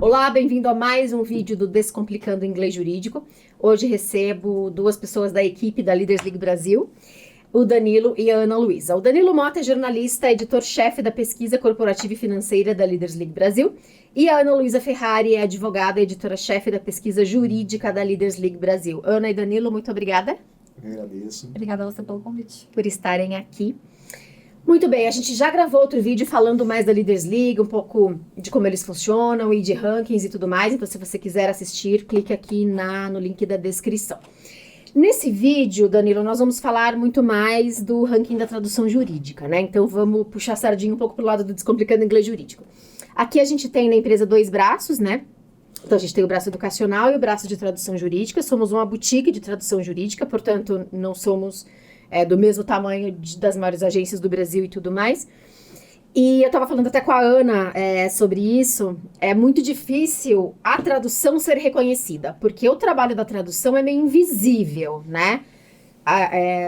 Olá, bem-vindo a mais um vídeo do Descomplicando Inglês Jurídico. Hoje recebo duas pessoas da equipe da Leaders League Brasil, o Danilo e a Ana Luísa. O Danilo Mota é jornalista, editor-chefe da pesquisa corporativa e financeira da Leaders League Brasil, e a Ana Luísa Ferrari é advogada e editora-chefe da pesquisa jurídica da Leaders League Brasil. Ana e Danilo, muito obrigada. Eu agradeço. Obrigada a você pelo convite. Por estarem aqui. Muito bem, a gente já gravou outro vídeo falando mais da Leaders League, um pouco de como eles funcionam e de rankings e tudo mais. Então, se você quiser assistir, clique aqui no link da descrição. Nesse vídeo, Danilo, nós vamos falar muito mais do ranking da tradução jurídica, né? Então, vamos puxar a sardinha um pouco pro lado do Descomplicando Inglês Jurídico. Aqui a gente tem na empresa dois braços, né? Então, a gente tem o braço educacional e o braço de tradução jurídica. Somos uma boutique de tradução jurídica, portanto, não somos do mesmo tamanho das maiores agências do Brasil e tudo mais. E eu estava falando até com a Ana sobre isso. É muito difícil a tradução ser reconhecida, porque o trabalho da tradução é meio invisível, né?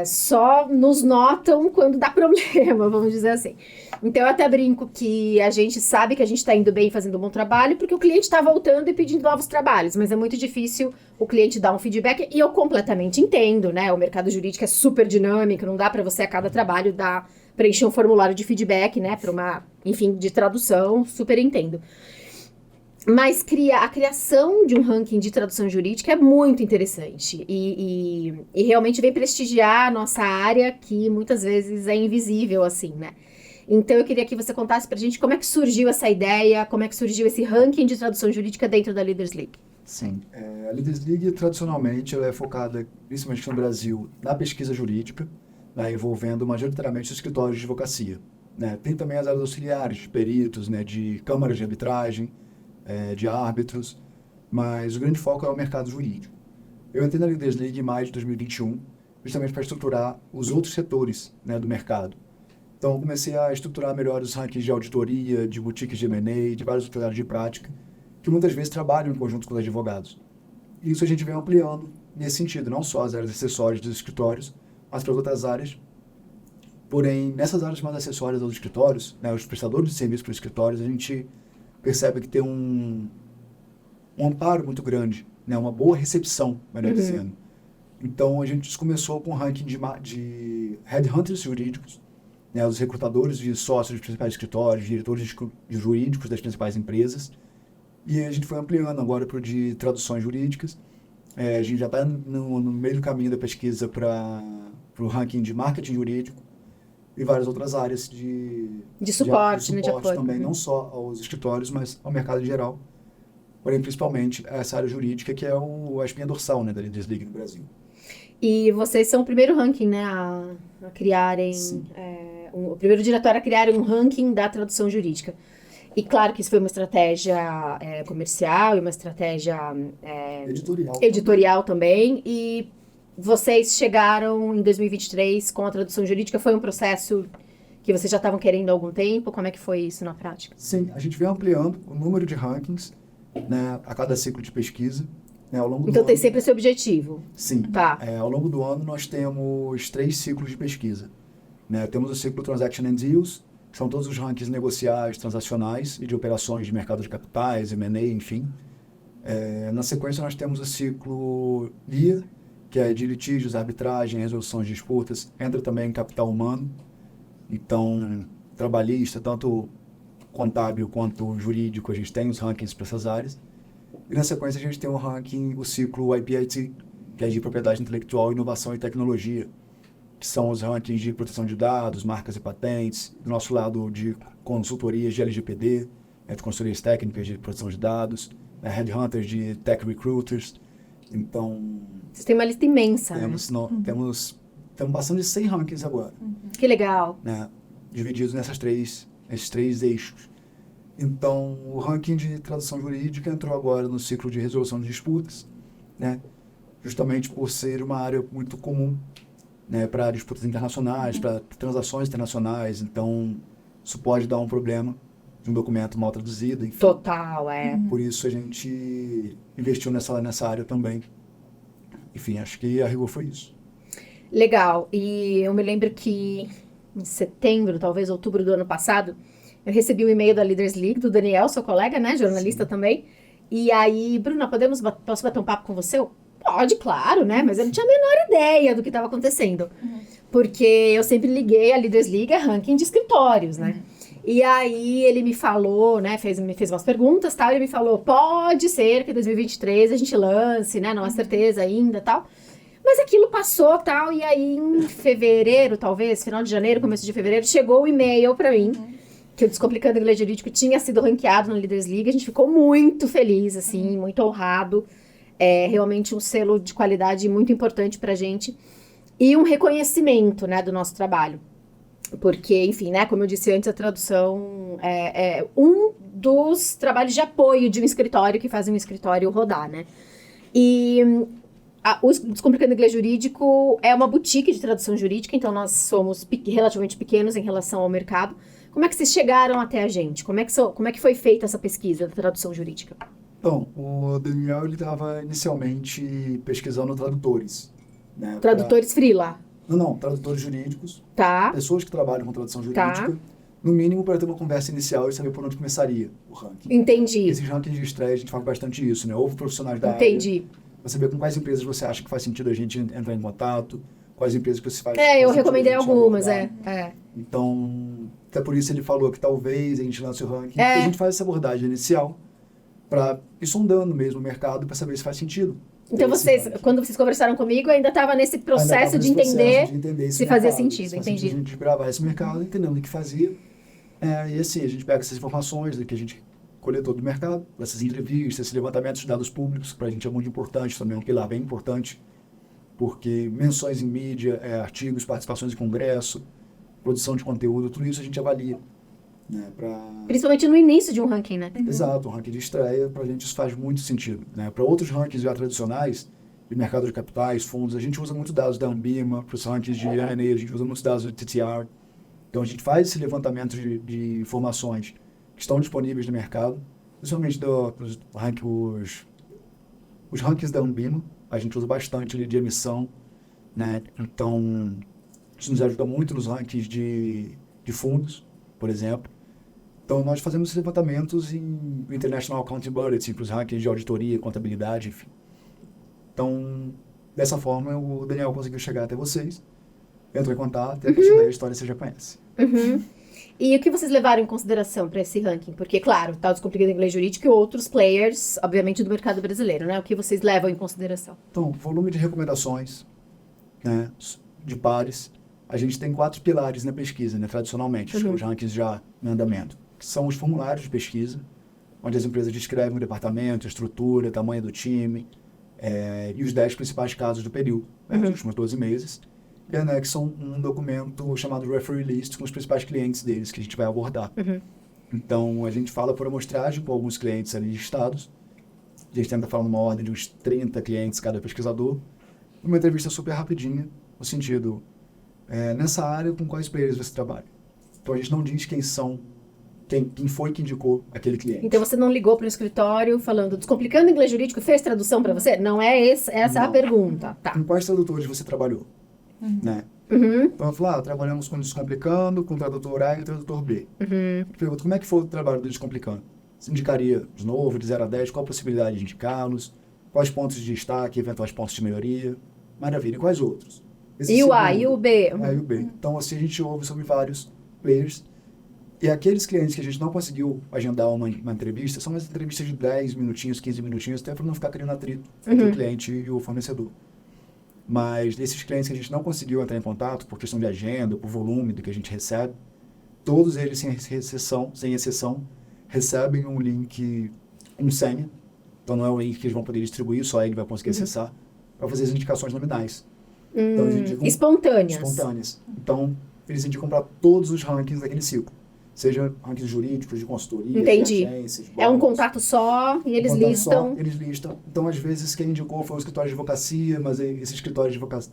Só nos notam quando dá problema, vamos dizer assim. Então eu até brinco que a gente sabe que a gente está indo bem, fazendo um bom trabalho, porque o cliente está voltando e pedindo novos trabalhos, mas é muito difícil o cliente dar um feedback, e eu completamente entendo, né? O mercado jurídico é super dinâmico, não dá para você a cada trabalho preencher um formulário de feedback, né? Para de tradução, super entendo. Mas a criação de um ranking de tradução jurídica é muito interessante e realmente vem prestigiar a nossa área, que muitas vezes é invisível, assim, né? Então eu queria que você contasse pra gente como é que surgiu essa ideia, como é que surgiu esse ranking de tradução jurídica dentro da Leaders League. Sim. A Leaders League, tradicionalmente, ela é focada, principalmente no Brasil, na pesquisa jurídica, né, envolvendo majoritariamente os escritórios de advocacia, né? Tem também as áreas auxiliares, de peritos, né, de câmaras de arbitragem, de árbitros, mas o grande foco é o mercado jurídico. Eu entrei na Leaders League em maio de 2021, justamente para estruturar os outros setores, né, do mercado. Então, eu comecei a estruturar melhor os rankings de auditoria, de boutiques de M&A, de vários outros áreas de prática, que muitas vezes trabalham em conjunto com os advogados. E isso a gente vem ampliando nesse sentido, não só as áreas acessórias dos escritórios, mas para as outras áreas. Porém, nessas áreas mais acessórias aos escritórios, né, os prestadores de serviço para os escritórios, a gente percebe que tem um amparo muito grande, né, uma boa recepção, melhor dizendo. Então, a gente começou com um ranking de headhunters jurídicos, né, os recrutadores de sócios dos principais escritórios, diretores jurídicos das principais empresas, e a gente foi ampliando agora para o de traduções jurídicas. A gente já está no meio do caminho da pesquisa para o ranking de marketing jurídico e várias outras áreas de suporte, né, de apoio também, não só aos escritórios, mas ao mercado em geral. Porém, principalmente essa área jurídica, que é a espinha dorsal, né, da Leaders League no Brasil. E vocês são o primeiro ranking, né, a criarem, o primeiro diretório a criar um ranking da tradução jurídica. E claro que isso foi uma estratégia comercial e uma estratégia editorial também. E vocês chegaram em 2023 com a tradução jurídica. Foi um processo que vocês já estavam querendo há algum tempo? Como é que foi isso na prática? Sim, a gente vem ampliando o número de rankings, né, a cada ciclo de pesquisa. Né, ao longo do então ano. Tem sempre esse objetivo? Sim. Tá. Ao longo do ano nós temos 3 ciclos de pesquisa. Né? Temos o ciclo Transaction and Deals, que são todos os rankings negociais, transacionais e de operações de mercado de capitais, M&A, enfim. Na sequência nós temos o ciclo LIA, que é de litígios, arbitragem, resolução de disputas, entra também em capital humano, então trabalhista, tanto contábil quanto jurídico, a gente tem os rankings para essas áreas. E na sequência a gente tem o ciclo IPIT, que é de propriedade intelectual, inovação e tecnologia, que são os rankings de proteção de dados, marcas e patentes, do nosso lado de consultorias de LGPD, de consultorias técnicas de proteção de dados, headhunters de tech recruiters. Então... Vocês têm uma lista imensa, temos passando de 100 rankings agora. Que legal. Né, divididos nesses três eixos. Então, o ranking de tradução jurídica entrou agora no ciclo de resolução de disputas, né, justamente por ser uma área muito comum, né, para disputas internacionais, para transações internacionais. Então, isso pode dar um problema de um documento mal traduzido. Enfim. Total, Por isso a gente investiu nessa área também. Enfim, acho que a rigor foi isso. Legal. E eu me lembro que em setembro, talvez outubro do ano passado, eu recebi um e-mail da Leaders League, do Daniel, seu colega, né, jornalista também, E aí, Bruna, posso bater um papo com você? Eu, pode, claro, né? Mas eu não tinha a menor ideia do que estava acontecendo. Porque eu sempre liguei a Leaders League a ranking de escritórios, né? E aí ele me falou, né? Me fez umas perguntas, tal. Ele me falou, pode ser que em 2023 a gente lance, né? Não há certeza ainda, tal. Mas aquilo passou, tal. E aí em fevereiro, talvez, final de janeiro, começo de fevereiro, chegou o e-mail pra mim que o Descomplicando Inglês Jurídico tinha sido ranqueado na Leaders League. A gente ficou muito feliz, assim, muito honrado. É realmente um selo de qualidade muito importante pra gente. E um reconhecimento, né, do nosso trabalho. Porque, enfim, né, como eu disse antes, a tradução é um dos trabalhos de apoio de um escritório que faz um escritório rodar, né? E o Descomplicando Inglês Jurídico é uma boutique de tradução jurídica, então nós somos relativamente pequenos em relação ao mercado. Como é que vocês chegaram até a gente? Como é que foi feita essa pesquisa da tradução jurídica? Bom, o Daniel ele estava inicialmente pesquisando tradutores, né? Tradutores freela. Não, tradutores jurídicos, Tá, pessoas que trabalham com tradução jurídica, tá. no mínimo para ter uma conversa inicial e saber por onde começaria o ranking. Entendi. Esses rankings de estreia a gente faz bastante isso, né? Houve profissionais da área, Entendi. para saber com quais empresas você acha que faz sentido a gente entrar em contato, quais empresas que você faz. Eu faz sentido recomendei a gente algumas, abordar. Então, até por isso ele falou que talvez a gente lance o ranking, porque a gente faz essa abordagem inicial para ir sondando mesmo o mercado para saber se faz sentido. Então quando vocês conversaram comigo, ainda estava nesse processo de entender se fazia sentido, se entendi. a gente gravar esse mercado, entendendo o que fazia. E assim, a gente pega essas informações que a gente coletou do mercado, essas entrevistas, esse levantamento de dados públicos, que para a gente é muito importante também, um pilar bem importante, porque menções em mídia, artigos, participações em congresso, produção de conteúdo, tudo isso a gente avalia. Né, Principalmente no início de um ranking, né? Exato, um ranking de estreia, para a gente isso faz muito sentido. Né? Para outros rankings já tradicionais, de mercado de capitais, fundos, a gente usa muito dados da Ambima, para os rankings de M&A, a gente usa muitos dados do TTR. Então a gente faz esse levantamento de informações que estão disponíveis no mercado, principalmente os rankings da Ambima, a gente usa bastante ali de emissão, né? Então isso nos ajuda muito nos rankings de fundos, por exemplo. Então, nós fazemos esses levantamentos em International Accounting Bulletin, para os rankings de auditoria, contabilidade, enfim. Então, dessa forma, o Daniel conseguiu chegar até vocês, entrou em contato, e a partir daí a história você já conhece. E o que vocês levaram em consideração para esse ranking? Porque, claro, tá o Descomplicando Inglês Jurídico e outros players, obviamente, do mercado brasileiro, né? O que vocês levam em consideração? Então, volume de recomendações, né, de pares. A gente tem 4 pilares na pesquisa, né, tradicionalmente, os rankings já em andamento, que são os formulários de pesquisa, onde as empresas descrevem o departamento, a estrutura, o tamanho do time, e os 10 principais casos do período, dos últimos 12 meses, e anexam um documento chamado Referee List com os principais clientes deles, que a gente vai abordar. Então, a gente fala por amostragem com alguns clientes ali listados, a gente tenta falar numa ordem de uns 30 clientes cada pesquisador, uma entrevista super rapidinha, no sentido, nessa área, com quais players você trabalha. Então, a gente não diz quem são, quem foi que indicou aquele cliente. Então, você não ligou para o escritório falando, Descomplicando Inglês Jurídico, fez tradução para você? Não é essa a pergunta. Tá. Com quais tradutores você trabalhou? Né? Então, eu falo, trabalhamos com Descomplicando, com o tradutor A e o tradutor B. Eu pergunto, como é que foi o trabalho do Descomplicando? Você indicaria, de novo, de 0 a 10, qual a possibilidade de indicá-los? Quais pontos de destaque, eventuais pontos de melhoria? Maravilha, e quais outros? E o A, e o B? E o B. Então, assim, a gente ouve sobre vários players. E aqueles clientes que a gente não conseguiu agendar uma entrevista, são umas entrevistas de 10 minutinhos, 15 minutinhos, até para não ficar criando atrito entre o cliente e o fornecedor. Mas desses clientes que a gente não conseguiu entrar em contato por questão de agenda, por volume do que a gente recebe, todos eles, sem exceção, recebem um link, um senha. Então não é um link que eles vão poder distribuir, só ele vai conseguir acessar, para fazer as indicações nominais. Então, eles indicam espontâneas. Então, eles indicam para todos os rankings daquele ciclo. Seja rankings jurídicos, de consultoria, Entendi. de agências, É um contato só e eles listam. Eles listam. Então, às vezes, quem indicou foi o escritório de advocacia, mas esse escritório de advocacia...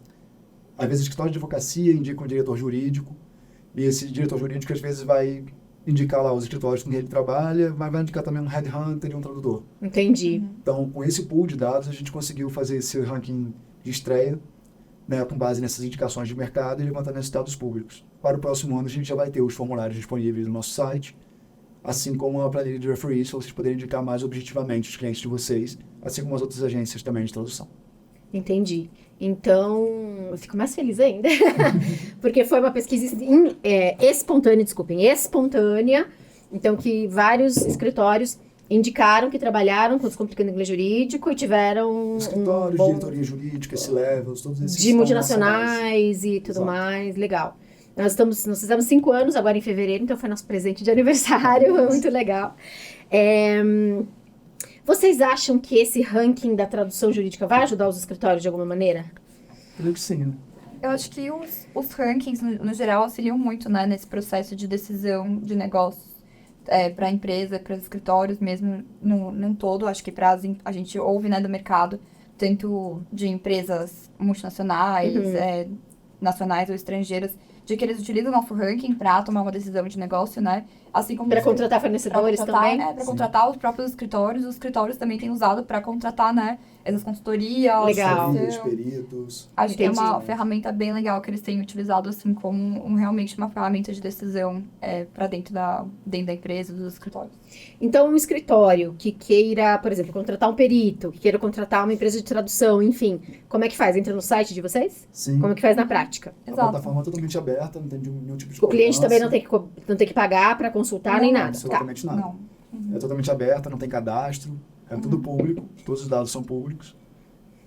Às vezes, o escritório de advocacia indica um diretor jurídico, e esse diretor jurídico, às vezes, vai indicar lá os escritórios com quem ele trabalha, mas vai indicar também um headhunter e um tradutor. Entendi. Então, com esse pool de dados, a gente conseguiu fazer esse ranking de estreia, né, com base nessas indicações de mercado e levantando esses dados públicos. Para o próximo ano, a gente já vai ter os formulários disponíveis no nosso site, assim como a planilha de referees, para vocês poderem indicar mais objetivamente os clientes de vocês, assim como as outras agências também de tradução. Entendi. Então, eu fico mais feliz ainda, porque foi uma pesquisa espontânea, então que vários escritórios indicaram que trabalharam com Descomplicando Inglês Jurídico e tiveram Escritórios, bom diretoria jurídica, C-levels, todos esses de são multinacionais e tudo Exato. mais, legal. Nós fizemos 5 anos agora em fevereiro, então foi nosso presente de aniversário, foi muito legal. É, vocês acham que esse ranking da tradução jurídica vai ajudar os escritórios de alguma maneira? Creio que sim, né? Eu acho que os rankings, no geral, auxiliam muito, né, nesse processo de decisão de negócios para a empresa, para os escritórios mesmo, num todo. Acho que a gente ouve, né, do mercado, tanto de empresas multinacionais, nacionais ou estrangeiras, de que eles utilizam o nosso ranking para tomar uma decisão de negócio, né? Assim como Para contratar fornecedores também? Para contratar os próprios escritórios. Os escritórios também têm usado para contratar, né? Essas consultorias. Legal. Assessorias, peritos. Acho que é uma Entendi. ferramenta bem legal que eles têm utilizado, assim, como realmente uma ferramenta de decisão para dentro da empresa, dos escritórios. Então, um escritório que queira, por exemplo, contratar um perito, que queira contratar uma empresa de tradução, enfim, como é que faz? Entra no site de vocês? Sim. Como é que faz na prática? A Exato. plataforma é totalmente aberta, não tem nenhum tipo de O cliente também não cobrança, tem que pagar para consultar nem Não, nada. Tá. absolutamente nada. Não. É totalmente aberta, não tem cadastro, é tudo público, todos os dados são públicos.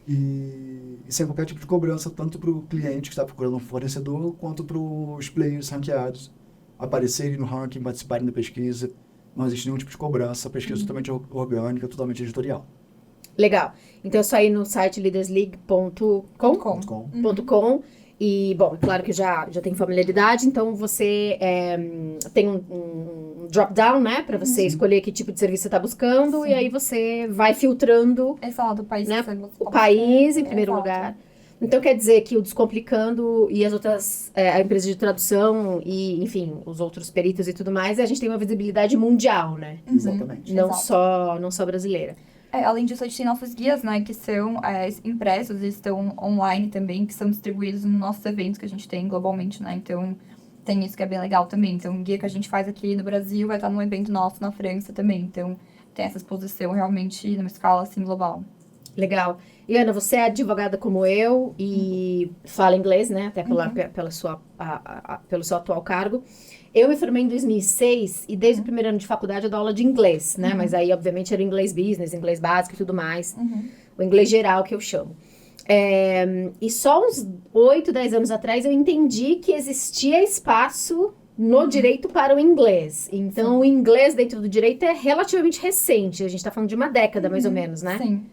E sem qualquer tipo de cobrança, tanto para o cliente que está procurando um fornecedor, quanto para os players ranqueados aparecerem no ranking, participarem da pesquisa. Não existe nenhum tipo de cobrança, a pesquisa é totalmente orgânica, totalmente editorial. Legal. Então, é só ir no site leadersleague.com. .com. E, bom, claro que já tem familiaridade, então você tem um drop-down, né? Para você escolher que tipo de serviço você está buscando, e aí você vai filtrando Exato, o país. né, que você o país em primeiro Exato. lugar. Então, quer dizer que o Descomplicando e as outras, a empresa de tradução e, enfim, os outros peritos e tudo mais, a gente tem uma visibilidade mundial, né? Exatamente. Não Exato. só brasileira. Além disso, a gente tem nossos guias, né, que são impressos e estão online também, que são distribuídos nos nossos eventos que a gente tem globalmente, né, então tem isso que é bem legal também. Então, um guia que a gente faz aqui no Brasil vai estar num evento nosso na França também, então tem essa exposição realmente numa escala, assim, global. Legal. E, Ana, você é advogada como eu e fala inglês, né? Até pelo seu atual cargo. Eu me formei em 2006 e desde o primeiro ano de faculdade eu dou aula de inglês, né? Mas aí, obviamente, era inglês business, inglês básico e tudo mais. O inglês geral que eu chamo. E só uns 8, 10 anos atrás eu entendi que existia espaço no direito para o inglês. Então, o inglês dentro do direito é relativamente recente. A gente está falando de uma década, mais ou menos, né? Sim.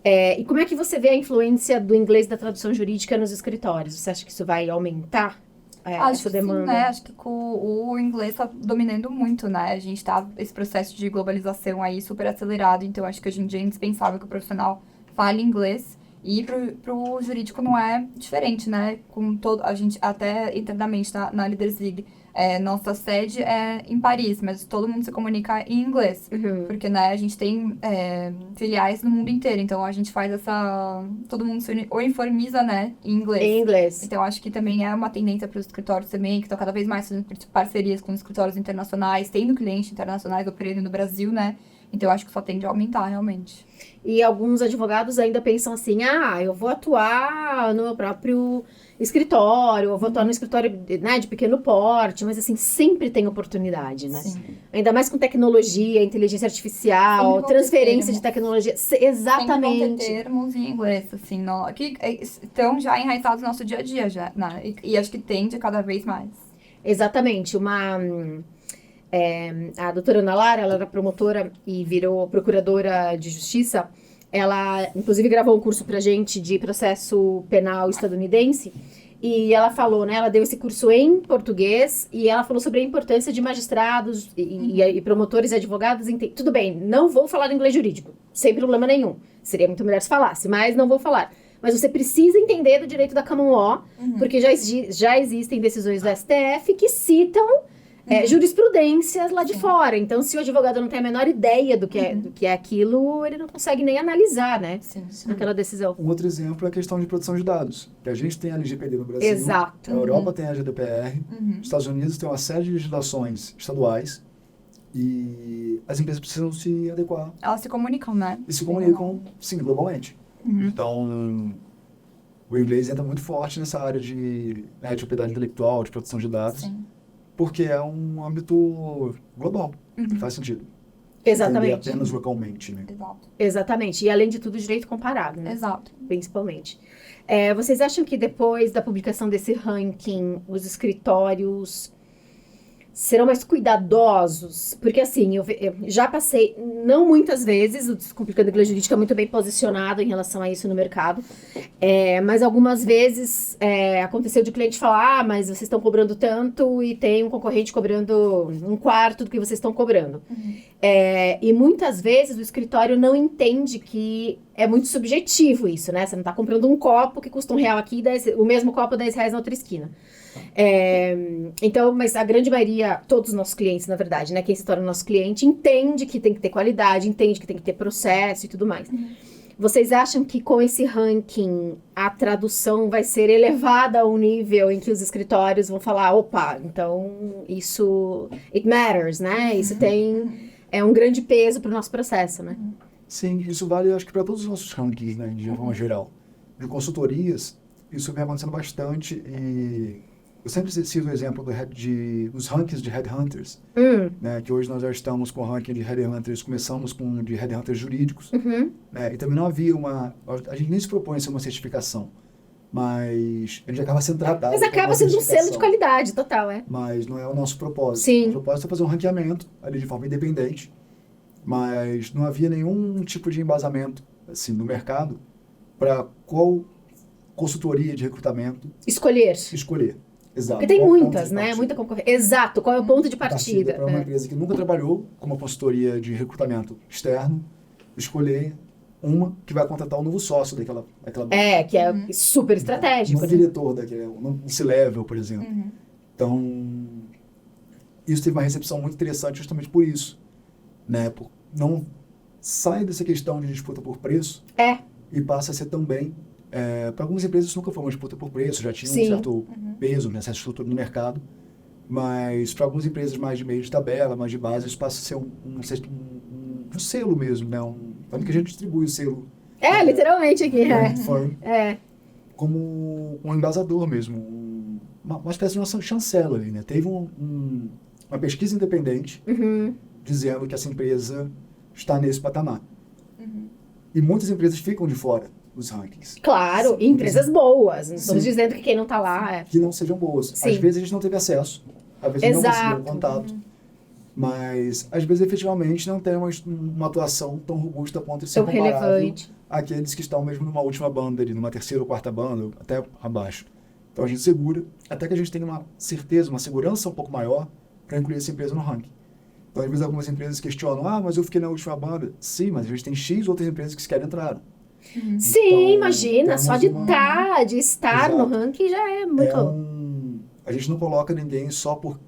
E como é que você vê a influência do inglês da tradução jurídica nos escritórios? Você acha que isso vai aumentar Acho essa que demanda? sim, né? Acho que o inglês está dominando muito, né? A gente tá esse processo de globalização aí super acelerado, então acho que hoje em dia é indispensável que o profissional fale inglês. E pro jurídico não é diferente, né? A gente até internamente na Leaders League, nossa sede é em Paris, mas todo mundo se comunica em inglês. Porque, né, a gente tem filiais no mundo inteiro, então a gente faz todo mundo se uniformiza, né, em inglês. Em inglês. Então, acho que também é uma tendência para os escritórios também, que estão cada vez mais fazendo parcerias com escritórios internacionais, tendo clientes internacionais operando no Brasil, né? Então, eu acho que só tende a aumentar, realmente. E alguns advogados ainda pensam assim, eu vou atuar no meu próprio escritório, eu vou atuar no escritório, né, de pequeno porte, mas assim, sempre tem oportunidade, né? Sim. Ainda mais com tecnologia, inteligência artificial, Sempre vão ter transferência termos. de tecnologia. Sempre vão ter Exatamente. termos em inglês, assim, que estão já enraizados no nosso dia a dia, já, né? E acho que tende cada vez mais. Exatamente. A doutora Ana Lara, ela era promotora e virou procuradora de justiça. Ela, inclusive, gravou um curso pra gente de processo penal estadunidense. E ela falou, né? Ela deu esse curso em português e ela falou sobre a importância de magistrados e promotores e advogados. Tudo bem, não vou falar inglês jurídico, sem problema nenhum. Seria muito melhor se falasse, mas não vou falar. Mas você precisa entender do direito da common law, porque já existem decisões do STF que citam jurisprudências lá de fora. Então, se o advogado não tem a menor ideia do que é aquilo, ele não consegue nem analisar, né? Sim. Aquela decisão. Um outro exemplo é a questão de proteção de dados. Que a gente tem a LGPD no Brasil. Exato. A Europa tem a GDPR. Os Estados Unidos tem uma série de legislações estaduais E as empresas precisam se adequar Elas se comunicam, né? e se comunicam, sim, globalmente. Então, o inglês entra muito forte nessa área de propriedade intelectual, de proteção de dados, Sim. porque é um âmbito global, faz sentido. Entender Exatamente. apenas localmente, né? Exato. Exatamente. E além de tudo, direito comparado, né? Exato. Principalmente. Vocês acham que depois da publicação desse ranking, os escritórios serão mais cuidadosos? Porque assim, eu já passei, não muitas vezes, o Descomplicando Inglês Jurídico é muito bem posicionado em relação a isso no mercado, mas algumas vezes aconteceu de cliente falar, mas vocês estão cobrando tanto e tem um concorrente cobrando um quarto do que vocês estão cobrando. E muitas vezes o escritório não entende que é muito subjetivo isso, né? Você não está comprando um copo que custa R$1 aqui, o mesmo copo R$10 na outra esquina. Então, mas a grande maioria, todos os nossos clientes, na verdade, né? Quem se torna nosso cliente entende que tem que ter qualidade, entende que tem que ter processo e tudo mais. Vocês acham que com esse ranking a tradução vai ser elevada a um nível em que os escritórios vão falar, opa, então isso, it matters, né? Isso é um grande peso para o nosso processo, né? Sim, isso vale, acho que para todos os nossos rankings, né, de forma geral. De consultorias, isso vem acontecendo bastante e eu sempre cito o exemplo dos rankings de headhunters, né, que hoje nós já estamos com o ranking de headhunters, começamos com de headhunters jurídicos, né, e também não havia a gente nem se propõe a ser uma certificação, mas a gente acaba sendo tratado. Mas acaba sendo um selo de qualidade, total, Mas não é o nosso propósito. Sim. O propósito é fazer um ranqueamento ali de forma independente, mas não havia nenhum tipo de embasamento assim, no mercado para qual consultoria de recrutamento escolher. Exato. Porque tem muitas, né? Muita concorrência. Exato. Qual é o ponto de partida? Para uma empresa que nunca trabalhou com uma consultoria de recrutamento externo, escolher uma que vai contratar um novo sócio daquela banca. Que é super estratégico. Um diretor daquele, um C-level, por exemplo. Então, isso teve uma recepção muito interessante justamente por isso. Né? Não sai dessa questão de disputa por preço e passa a ser também, para algumas empresas isso nunca foi uma disputa por preço, já tinha um certo peso, né, certa estrutura no mercado, mas para algumas empresas mais de meio de tabela, mais de base, isso passa a ser um selo mesmo, né? Tanto que a gente distribui o selo. Literalmente aqui. Como um embasador mesmo, uma espécie de uma chancela ali, né? Teve uma pesquisa independente dizendo que essa empresa está nesse patamar. E muitas empresas ficam de fora dos rankings. Claro, e empresas boas. Não estamos dizendo que quem não está lá... Que não sejam boas. Sim. Às vezes a gente não teve acesso, às vezes não conseguiu contato, mas às vezes efetivamente não tem uma atuação tão robusta a ponto de ser comparável àqueles que estão mesmo numa última banda, ali, numa terceira ou quarta banda, até abaixo. Então a gente segura, até que a gente tenha uma certeza, uma segurança um pouco maior para incluir essa empresa no ranking. Então, às vezes, algumas empresas questionam, mas eu fiquei na última banda. Sim, mas a gente tem X outras empresas que sequer entraram. Sim, imagina, só de estar no ranking já é muito... A gente não coloca ninguém só por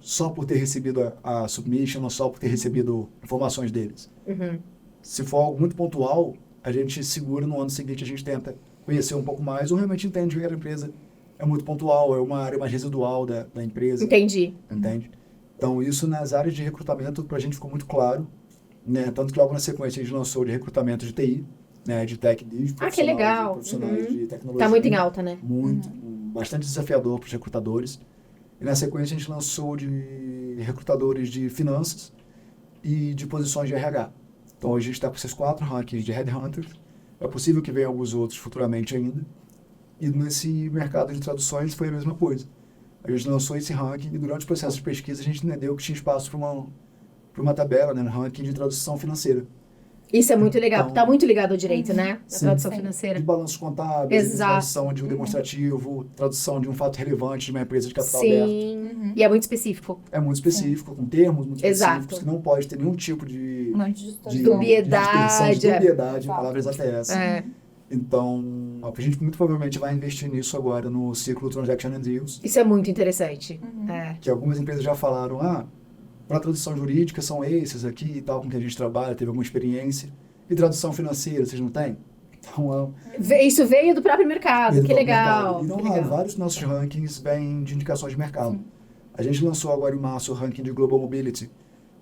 ter recebido a submission ou só por ter recebido informações deles. Se for algo muito pontual, a gente segura no ano seguinte, a gente tenta conhecer um pouco mais ou realmente entende que a empresa é muito pontual, é uma área mais residual da empresa. Entendi. Entende? Então, isso nas áreas de recrutamento, para a gente ficou muito claro, né? Tanto que logo na sequência a gente lançou de recrutamento de TI, né? De tech lead, que legal. profissionais de tecnologia. Tá muito em alta, né? Muito, bastante desafiador para os recrutadores. E na sequência a gente lançou de recrutadores de finanças e de posições de RH. Então, hoje a gente está com esses 4 rankings de headhunters. É possível que venham alguns outros futuramente ainda. E nesse mercado de traduções foi a mesma coisa. A gente lançou esse ranking e durante o processo de pesquisa a gente entendeu que tinha espaço para uma tabela, né, no ranking de tradução financeira. Isso é muito legal, porque tá muito ligado ao direito, né? A Sim. tradução financeira. De balanços contábeis, Exato. tradução de um demonstrativo, tradução de um fato relevante de uma empresa de capital Sim. aberto. E é muito específico. É muito específico, com termos muito Exato. específicos, que não pode ter nenhum tipo de Dubiedade. de dubiedade, palavras até essa. É. Então, a gente muito provavelmente vai investir nisso agora no ciclo Transaction and Deals, Isso é muito interessante. que algumas empresas já falaram, para tradução jurídica são esses aqui e tal, com que a gente trabalha, teve alguma experiência. E tradução financeira, vocês não têm? Então, Isso veio do próprio mercado, que legal. Então, que legal. vários dos nossos rankings vêm de indicações de mercado. A gente lançou agora em março o ranking de Global Mobility,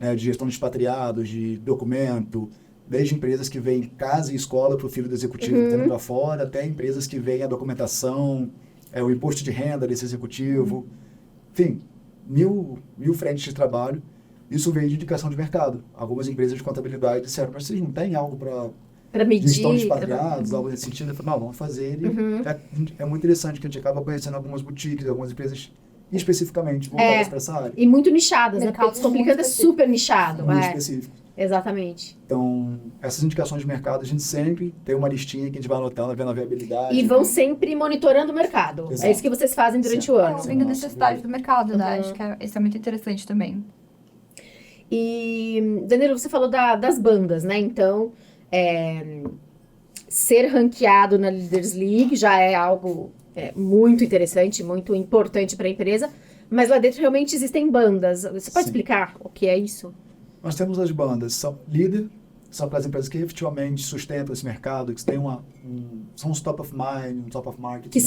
né, de gestão de expatriados, de documento, desde empresas que veem casa e escola para o filho do executivo que está indo para fora, até empresas que veem a documentação, o imposto de renda desse executivo. Enfim, mil frentes de trabalho. Isso veio de indicação de mercado. Algumas empresas de contabilidade disseram, mas vocês não têm algo para medir, gestão de expatriados, algo nesse sentido? Eu falei, não, vamos fazer. E é muito interessante que a gente acaba conhecendo algumas boutiques, algumas empresas especificamente voltadas para essa área. E muito nichadas, né? Porque Mercado Descomplicando é super nichado. Muito específico. Exatamente. Então, essas indicações de mercado, a gente sempre tem uma listinha que a gente vai anotando, vendo a viabilidade. E vão sempre monitorando o mercado. Exato. É isso que vocês fazem durante o ano. Ouvindo a necessidade do mercado, né? Acho que isso é muito interessante também. E, Danilo, você falou das bandas, né? Então, ser ranqueado na Leaders League já é algo muito interessante, muito importante para a empresa. Mas lá dentro realmente existem bandas. Você pode explicar o que é isso? Nós temos as bandas, são líder, são aquelas empresas que efetivamente sustentam esse mercado, que têm são os top of mind, um top of market. Que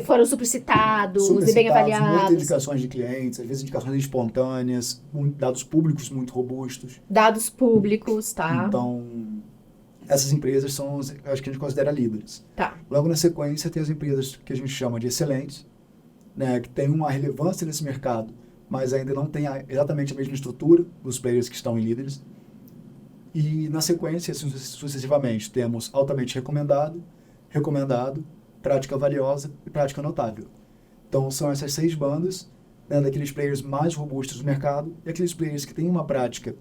foram supercitados e bem avaliados. Muitas indicações de clientes, às vezes indicações espontâneas, dados públicos muito robustos. Dados públicos, tá? Então, essas empresas são, acho que a gente considera líderes. Tá. Logo na sequência, tem as empresas que a gente chama de excelentes, né, que tem uma relevância nesse mercado, mas ainda não tem exatamente a mesma estrutura dos players que estão em líderes. E na sequência, sucessivamente, temos altamente recomendado, prática valiosa e prática notável. Então, são essas 6 bandas, né, daqueles players mais robustos do mercado e aqueles players que têm uma prática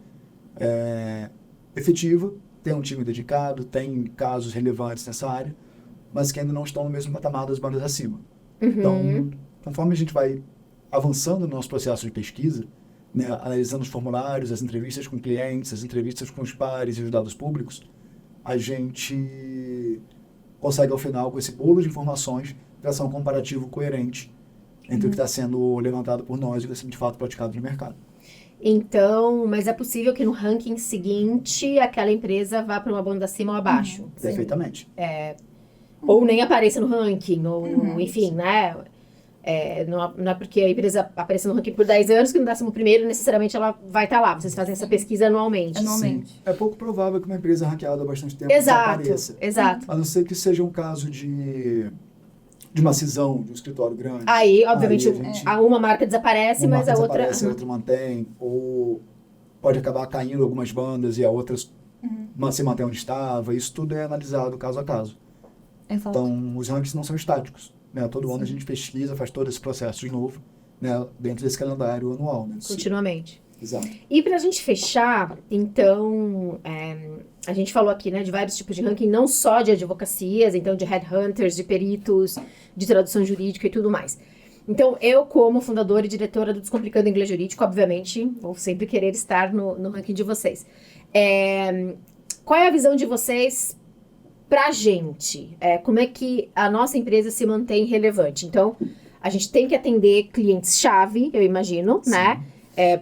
efetiva, têm um time dedicado, têm casos relevantes nessa área, mas que ainda não estão no mesmo patamar das bandas acima. Então, conforme a gente vai avançando no nosso processo de pesquisa, né, analisando os formulários, as entrevistas com clientes, as entrevistas com os pares e os dados públicos, a gente consegue, ao final, com esse bolo de informações, traçar um comparativo coerente entre o que está sendo levantado por nós e o que está sendo, de fato, praticado no mercado. Então, mas é possível que no ranking seguinte, aquela empresa vá para uma banda acima ou abaixo? Perfeitamente. Ou nem apareça no ranking, ou enfim, né? Não é porque a empresa apareceu no ranking por 10 anos que no 11º necessariamente ela vai estar lá. Vocês fazem essa pesquisa anualmente. Sim. É pouco provável que uma empresa ranqueada há bastante tempo desapareça. Exato. A não ser que seja um caso de uma cisão de um escritório grande. Aí, obviamente, uma marca desaparece, mas a outra... a outra mantém. Ou pode acabar caindo algumas bandas e a outra se mantém onde estava. Isso tudo é analisado caso a caso. Exato. Então, os rankings não são estáticos. Né? Todo ano a gente pesquisa, faz todo esse processo de novo, né? Dentro desse calendário anual. Né? Continuamente. Exato. E para a gente fechar, então, a gente falou aqui, né, de vários tipos de ranking, não só de advocacias, então de headhunters, de peritos, de tradução jurídica e tudo mais. Então, eu, como fundadora e diretora do Descomplicando Inglês Jurídico, obviamente, vou sempre querer estar no ranking de vocês. Qual é a visão de vocês pra gente? Como é que a nossa empresa se mantém relevante? Então, a gente tem que atender clientes-chave, eu imagino, Sim. né?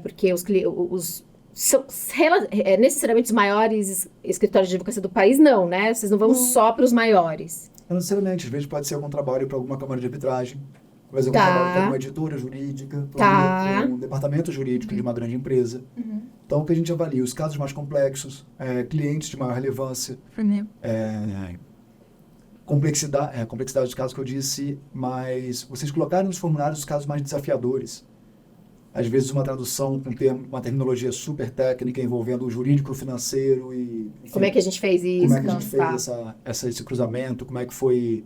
Porque os são necessariamente os maiores escritórios de advocacia do país, não, né? Vocês não vão só para os maiores. Não necessariamente. Às vezes pode ser algum trabalho para alguma câmara de arbitragem, por exemplo, um trabalho para uma editora jurídica, para um departamento jurídico de uma grande empresa. Então, o que a gente avalia? Os casos mais complexos, clientes de maior relevância, complexidade dos casos que eu disse, mas vocês colocarem nos formulários os casos mais desafiadores. Às vezes uma tradução com uma terminologia super técnica envolvendo o jurídico, o financeiro e... Enfim, como é que a gente fez isso? Como é que a gente fez esse cruzamento, como é que foi...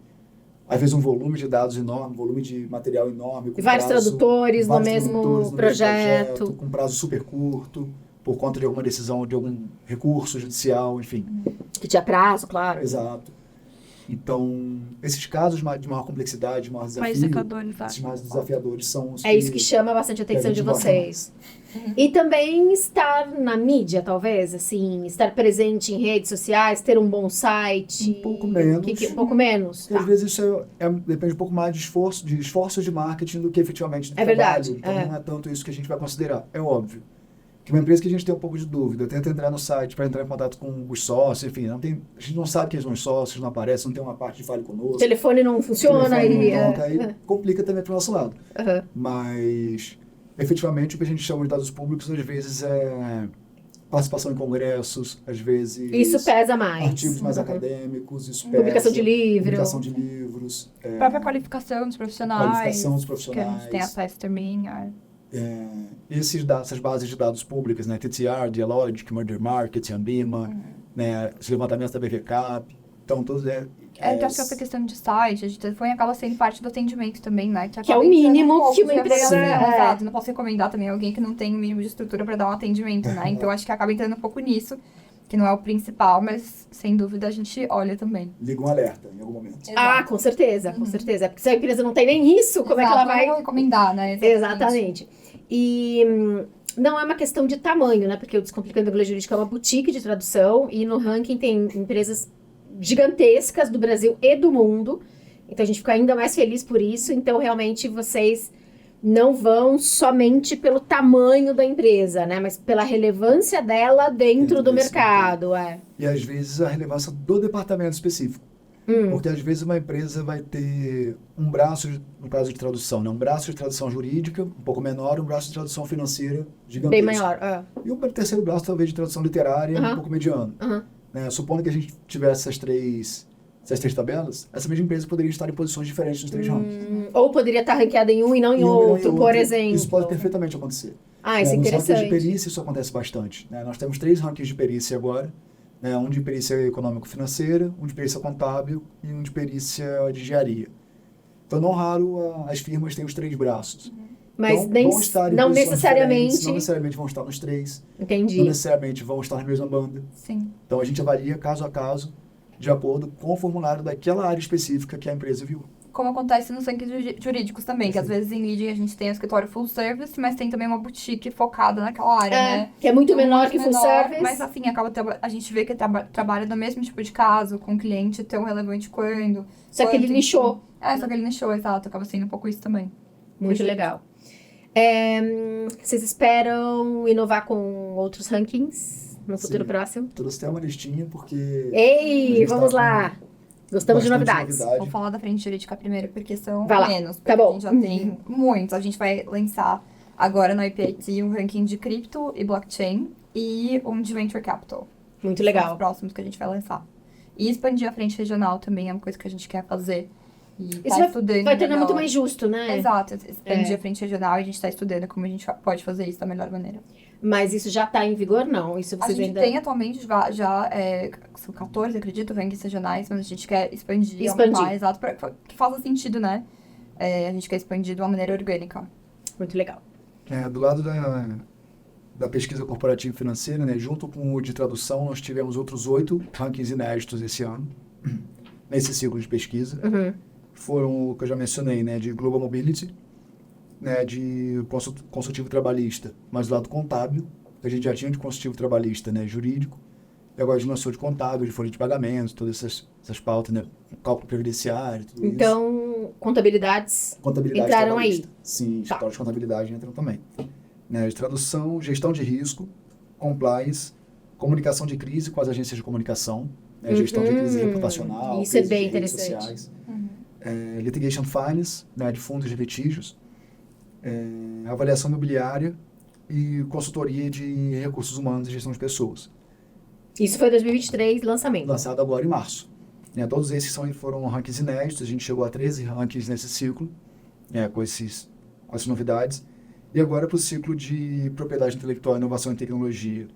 Às vezes um volume de dados enorme, volume de material enorme. E vários tradutores no mesmo projeto. Com prazo super curto, por conta de alguma decisão, de algum recurso judicial, enfim. Que tinha prazo, claro. Exato. Então, esses casos de maior complexidade, de maior desafio, esses mais desafiadores são os isso que chama bastante a atenção de vocês. E também estar na mídia, talvez, assim, estar presente em redes sociais, ter um bom site. Um pouco menos. Um pouco menos. Às vezes isso depende um pouco mais de esforço de marketing do que efetivamente do trabalho. Verdade. Então não é tanto isso que a gente vai considerar. É óbvio que uma empresa que a gente tem um pouco de dúvida, tenta entrar no site para entrar em contato com os sócios, enfim, a gente não sabe quem são os sócios, não aparece, não tem uma parte de fale conosco. O telefone não funciona. Aí complica também para o nosso lado. Mas, efetivamente, o que a gente chama de dados públicos, às vezes, participação em congressos, às vezes... Isso pesa mais. Artigos mais acadêmicos, isso pesa. Publicação de livro. Publicação de livros. Própria qualificação dos profissionais. Qualificação dos Que a profissionais. gente tem acesso também. Essas bases de dados públicas, né? TTR, Dialogic, Murder Market, Ambima, né? Os levantamentos da BVCAP. Então, todos... Que acho que essa questão de site, a gente acaba sendo parte do atendimento também, né? Que é o mínimo que uma empresa... Exato, não posso recomendar também alguém que não tem o mínimo de estrutura para dar um atendimento, né? Então, acho que acaba entrando um pouco nisso, que não é o principal, mas, sem dúvida, a gente olha também. Liga um alerta em algum momento. Ah, com certeza, com certeza. Porque se a empresa não tem nem isso, como é que ela vai... Eu vou recomendar, né? Exatamente. E não é uma questão de tamanho, né? Porque o Descomplicando a Inglês Jurídico é uma boutique de tradução e no ranking tem empresas gigantescas do Brasil e do mundo. Então a gente fica ainda mais feliz por isso. Então realmente vocês não vão somente pelo tamanho da empresa, né? Mas pela relevância dela dentro do mercado. E às vezes a relevância do departamento específico. Porque às vezes uma empresa vai ter um braço, no caso de tradução, né? Um braço de tradução jurídica, um pouco menor, um braço de tradução financeira gigantesco. Bem maior. E um terceiro braço talvez de tradução literária, um pouco mediano. Né? Supondo que a gente tivesse essas três tabelas, essa mesma empresa poderia estar em posições diferentes nos três rankings. Ou poderia estar ranqueada em um e não em outro, por exemplo. Isso pode perfeitamente acontecer. Isso é Nos interessante. rankings de perícia isso acontece bastante. Né? Nós temos 3 rankings de perícia agora, né? Um de perícia econômico-financeira, um de perícia contábil e um de perícia de engenharia. Então, não raro, as firmas têm os 3 braços. Mas então, vão estar em não posições necessariamente... diferentes, não necessariamente vão estar nos 3. Entendi. Não necessariamente vão estar na mesma banda. Sim. Então, a gente avalia caso a caso, de acordo com o formulário daquela área específica que a empresa viu. Como acontece nos rankings jurídicos também, que às vezes em leading a gente tem o escritório full service, mas tem também uma boutique focada naquela área, né? Que é muito menor que full service. Mas assim, a gente vê que trabalha no mesmo tipo de caso, com o cliente tão relevante quando. Só que ele nichou. Só que ele nichou, exato. Acaba sendo um pouco isso também. Muito legal. Vocês esperam inovar com outros rankings no futuro próximo? Trouxe até uma listinha, porque... Ei, vamos lá! Gostamos de novidades. Vou falar da frente jurídica primeiro, porque são Vai lá. menos. Tá bom. A gente já tem muitos. A gente vai lançar agora no IPIT um ranking de cripto e blockchain e um de venture capital. Muito São legal. os próximos que a gente vai lançar. E expandir a frente regional também é uma coisa que a gente quer fazer. E Isso tá estudando vai tornar melhor. muito mais justo, né? Exato, expandir a frente regional e a gente está estudando como a gente pode fazer isso da melhor maneira. Mas isso já está em vigor? Não. Isso A vocês gente ainda... tem atualmente são 14, acredito, rankings regionais, mas a gente quer expandir. Aumentar, exato, para que faça sentido, né? A gente quer expandir de uma maneira orgânica. Muito legal. Do lado da pesquisa corporativa e financeira, né, junto com o de tradução, nós tivemos outros 8 rankings inéditos esse ano, nesse ciclo de pesquisa. Foram o que eu já mencionei, né, de Global Mobility, né, de consultivo trabalhista, mas do lado contábil, a gente já tinha de consultivo trabalhista, né, jurídico, e agora a gente lançou de contábil, de folha de pagamento, todas essas pautas, né, cálculo previdenciário, tudo isso. Então, contabilidade entraram aí. Sim, escritórios de contabilidade entram também. Né, de tradução, gestão de risco, compliance, comunicação de crise com as agências de comunicação, né, gestão de crise reputacional, isso é crise bem de redes interessante. sociais, litigation finance, né, de fundos de litígios, avaliação imobiliária e consultoria de recursos humanos e gestão de pessoas. Isso foi 2023, lançamento. Lançado agora em março. Né, todos esses foram rankings inéditos, a gente chegou a 13 rankings nesse ciclo, né, com essas novidades. E agora para o ciclo de propriedade intelectual, inovação e tecnologia,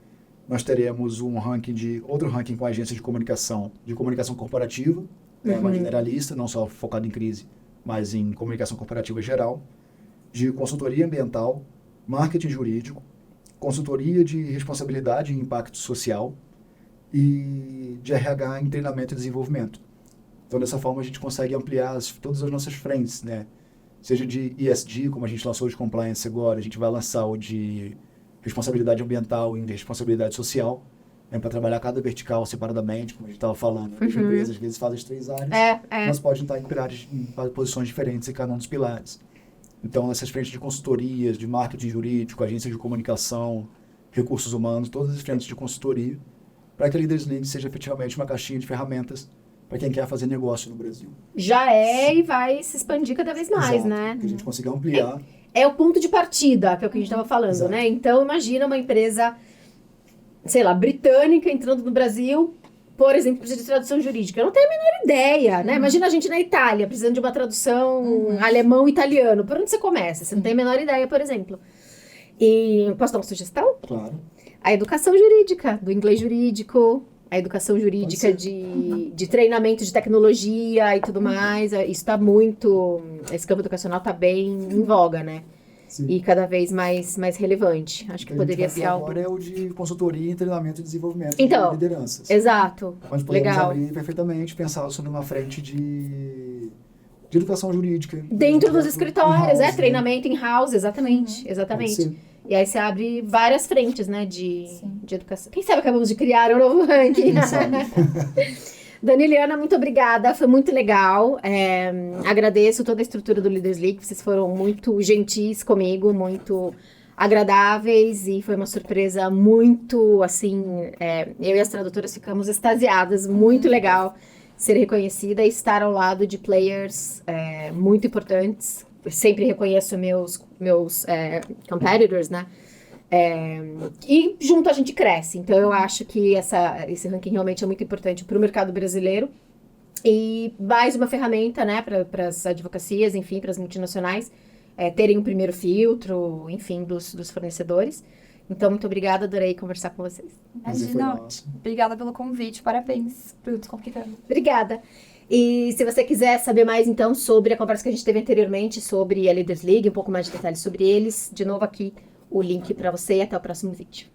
nós teremos outro ranking com a agência de comunicação corporativa, mais generalista, não só focado em crise, mas em comunicação corporativa geral, de consultoria ambiental, marketing jurídico, consultoria de responsabilidade e impacto social e de RH em treinamento e desenvolvimento. Então, dessa forma, a gente consegue ampliar todas as nossas frentes, né? Seja de ESG, como a gente lançou de compliance agora, a gente vai lançar o de responsabilidade ambiental e de responsabilidade social, para trabalhar cada vertical separadamente, como a gente estava falando. As empresas, às vezes, fazem as 3 áreas, mas podem estar em posições diferentes em cada um dos pilares. Então, essas frentes de consultorias, de marketing jurídico, agências de comunicação, recursos humanos, todas as frentes de consultoria, para que a Leaders League seja efetivamente uma caixinha de ferramentas para quem quer fazer negócio no Brasil. Já e vai se expandir cada vez mais, Exato, né? Que a gente consiga ampliar. É o ponto de partida, que é o que a gente estava falando, Exato. né? Então, imagina uma empresa sei lá, britânica entrando no Brasil, por exemplo, precisa de tradução jurídica. Eu não tenho a menor ideia, né? Imagina a gente na Itália, precisando de uma tradução alemão-italiano. Por onde você começa? Você não tem a menor ideia, por exemplo. E posso dar uma sugestão? Claro. A educação jurídica, do inglês jurídico, a educação jurídica de treinamento de tecnologia e tudo mais. Isso está muito... Esse campo educacional está bem em voga, né? Sim. E cada vez mais relevante. Acho que poderia ser algo... Agora é o de consultoria, treinamento e desenvolvimento Então, de lideranças. Exato. Onde podemos Legal. abrir perfeitamente, pensar sobre uma frente de educação jurídica. Dentro dos escritórios, in-house, né? treinamento in-house, exatamente. Exatamente. Pode ser. E aí você abre várias frentes, né, de Sim. educação. Quem sabe acabamos de criar um novo ranking. Quem sabe? Daniliana, muito obrigada, foi muito legal. Agradeço toda a estrutura do Leaders League, vocês foram muito gentis comigo, muito agradáveis e foi uma surpresa muito, assim, eu e as tradutoras ficamos extasiadas, muito legal ser reconhecida e estar ao lado de players muito importantes. Eu sempre reconheço meus competitors, né? E junto a gente cresce. Então eu acho que esse ranking realmente é muito importante para o mercado brasileiro e mais uma ferramenta, né, para as advocacias, enfim, para as multinacionais terem um primeiro filtro, enfim, dos fornecedores. Então, muito obrigada, adorei conversar com vocês. Prazer foi Imagina. nosso. Obrigada pelo convite, parabéns pelo Descomplicando. Obrigada. E se você quiser saber mais, então, sobre a conversa que a gente teve anteriormente sobre a Leaders League, um pouco mais de detalhes sobre eles, de novo aqui o link para você e até o próximo vídeo.